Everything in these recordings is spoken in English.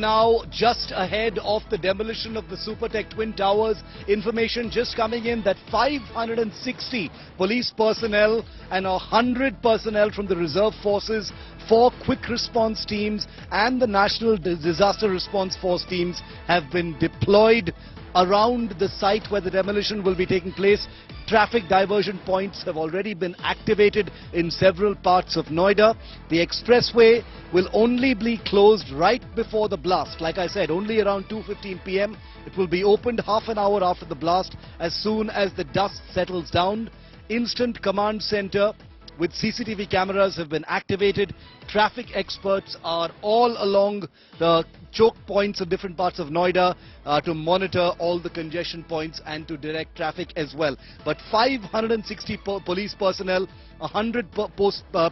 Now, just ahead of the demolition of the Supertech Twin Towers, information just coming in that 560 police personnel and 100 personnel from the reserve forces, 4 quick response teams and the National Disaster Response Force teams have been deployed around the site where the demolition will be taking place. Traffic diversion points have already been activated in several parts of Noida. The expressway will only be closed right before the blast. Like I said, only around 2:15 p.m. It will be opened half an hour after the blast as soon as the dust settles down. Instant command center with CCTV cameras have been activated. Traffic experts are all along the choke points of different parts of Noida to monitor all the congestion points and to direct traffic as well. But 560 police personnel, 100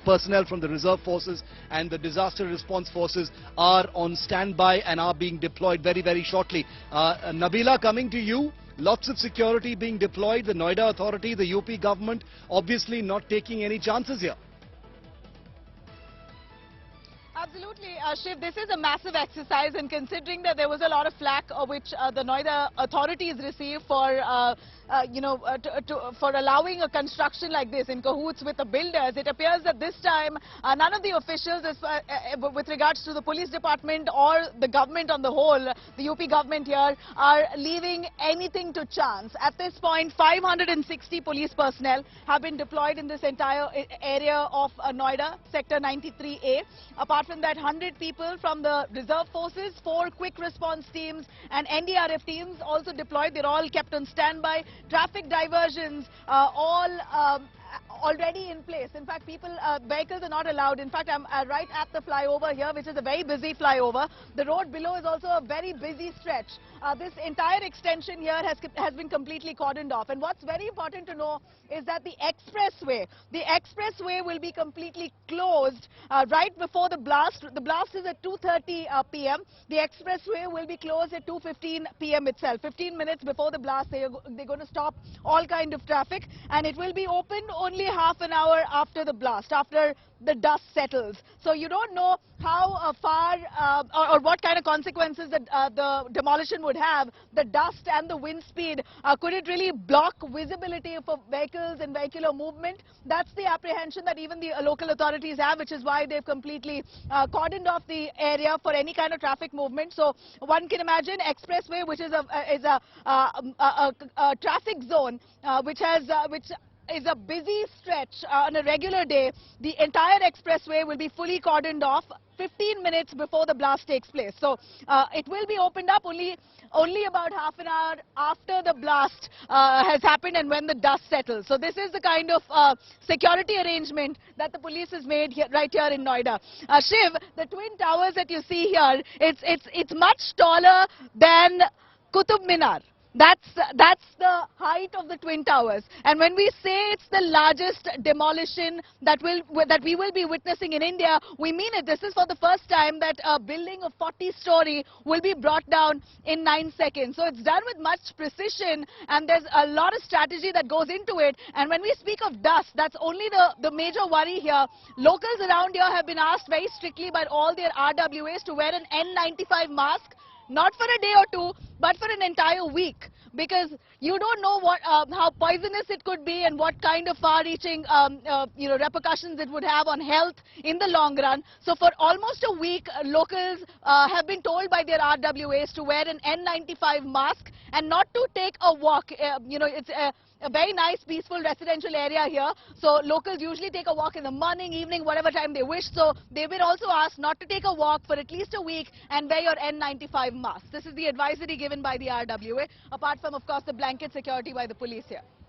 personnel from the reserve forces and the disaster response forces are on standby and are being deployed very, very shortly. Nabila, coming to you. Lots of security being deployed. The Noida Authority, the UP government, obviously not taking any chances here. Absolutely, Shiv. This is a massive exercise, and considering that there was a lot of flack which the Noida authorities received for for allowing a construction like this in cahoots with the builders, it appears that this time none of the officials, with regards to the police department or the government on the whole, the UP government here, are leaving anything to chance. At this point, 560 police personnel have been deployed in this entire area of Noida, Sector 93A. Apart from that, 100 people from the reserve forces, 4 quick response teams and NDRF teams also deployed. They're all kept on standby. Traffic diversions all already in place. In fact, vehicles are not allowed. In fact, I'm right at the flyover here, which is a very busy flyover. The road below is also a very busy stretch. This entire extension here has been completely cordoned off. And what's very important to know is that the expressway will be completely closed right before the blast. The blast is at 2:30 p.m. The expressway will be closed at 2:15 p.m. itself. 15 minutes before the blast, they're going to stop all kind of traffic, and it will be opened only half an hour after the blast, after the dust settles. So you don't know how far or what kind of consequences that the demolition would have. The dust and the wind speed, could it really block visibility for vehicles and vehicular movement? That's the apprehension that even the local authorities have, which is why they've completely cordoned off the area for any kind of traffic movement. So one can imagine expressway, which is a traffic zone, which is a busy stretch on a regular day. The entire expressway will be fully cordoned off 15 minutes before the blast takes place. So it will be opened up only about half an hour after the blast has happened and when the dust settles. So this is the kind of security arrangement that the police has made here, right here in Noida. Shiv, the twin towers that you see here, it's much taller than Qutub Minar. That's the height of the Twin Towers. And when we say it's the largest demolition that we will be witnessing in India, we mean it. This is for the first time that a building of 40-story will be brought down in 9 seconds. So it's done with much precision, and there's a lot of strategy that goes into it. And when we speak of dust, that's only the major worry here. Locals around here have been asked very strictly by all their RWAs to wear an N95 mask. Not for a day or two, but for an entire week, because you don't know how poisonous it could be and what kind of far-reaching repercussions it would have on health in the long run. So for almost a week, locals have been told by their RWAs to wear an N95 mask and not to take a walk. It's a very nice, peaceful residential area here. So locals usually take a walk in the morning, evening, whatever time they wish. So they've been also asked not to take a walk for at least a week and wear your N95 mask. This is the advisory given by the RWA, apart from, of course, the blanket security by the police here.